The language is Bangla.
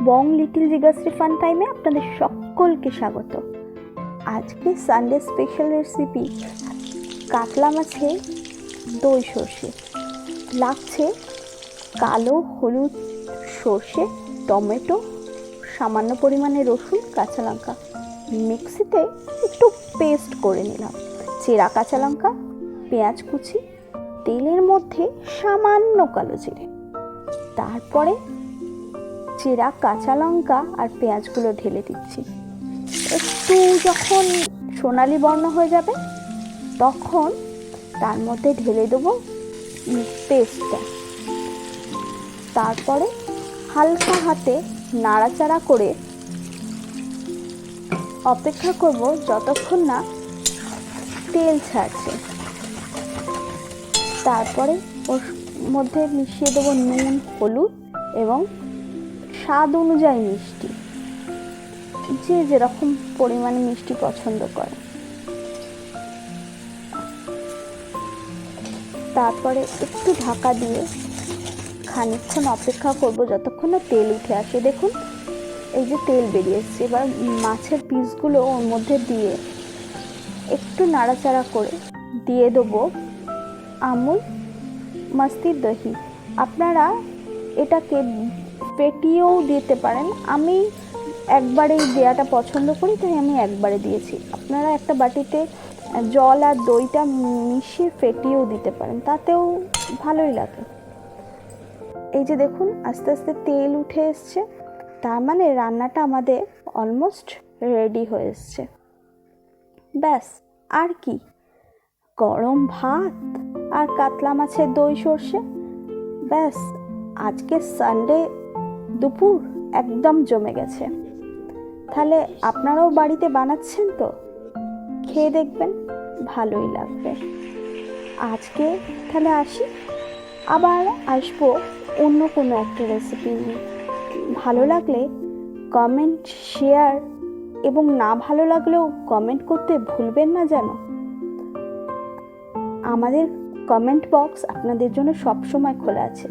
বং লিটল জিগাশ্রী ফান টাইমে আপনাদের সকলকে স্বাগত। আজকে সানডে স্পেশাল রেসিপি কাতলা মাছের দই সর্ষে। লাগছে কালো হলুদ সর্ষে, টমেটো, সামান্য পরিমাণে রসুন, কাঁচা লঙ্কা। মিক্সিতে একটু পেস্ট করে নিলাম। চেরা কাঁচা লঙ্কা, পেঁয়াজ কুচি, তেলের মধ্যে সামান্য কালো জিরে, তারপরে চেরা কাঁচা লঙ্কা আর পেঁয়াজগুলো ঢেলে দিচ্ছি। একটু যখন সোনালি বর্ণ হয়ে যাবে তখন তার মধ্যে ঢেলে দেবো পেস্টটা। তারপরে হালকা হাতে নাড়াচাড়া করে অপেক্ষা করব যতক্ষণ না তেল ছাড়ছে। তারপরে ওর মধ্যে মিশিয়ে দেবো নুন, হলুদ এবং স্বাদ অনুযায়ী মিষ্টি, যে যেরকম পরিমাণে মিষ্টি পছন্দ করে। তারপরে একটু ঢাকা দিয়ে খানিকক্ষণ অপেক্ষা করব যতক্ষণ না তেল উঠে আসে। দেখুন এই যে তেল বেরিয়ে এসছে। এবার মাছের পিসগুলো ওর মধ্যে দিয়ে একটু নাড়াচাড়া করে দিয়ে দেবো আমুল মাস্তি দহি। আপনারা এটাকে পেটিয়েও দিতে পারেন। আমি একবারেই দেওয়াটা পছন্দ করি, তাই আমি একবারে দিয়েছি। আপনারা একটা বাটিতে জল আর দইটা মিশিয়ে ফেটিয়েও দিতে পারেন, তাতেও ভালোই লাগে। এই যে দেখুন আস্তে আস্তে তেল উঠে এসছে, তার মানে রান্নাটা আমাদের অলমোস্ট রেডি হয়ে এসছে। ব্যাস, আর কি, গরম ভাত আর কাতলা মাছের দই সর্ষে, ব্যাস আজকে সানডে দুপুর একদম জমে গেছে। তাহলে আপনারাও বাড়িতে বানাচ্ছেন তো, খেয়ে দেখবেন, ভালোই লাগবে। আজকে তাহলে আসি, আবার আসবো অন্য কোনো একটা রেসিপি নিয়ে। ভালো লাগলে কমেন্ট, শেয়ার এবং না ভালো লাগলেও কমেন্ট করতে ভুলবেন না যেন। আমাদের কমেন্ট বক্স আপনাদের জন্য সবসময় খোলা আছে।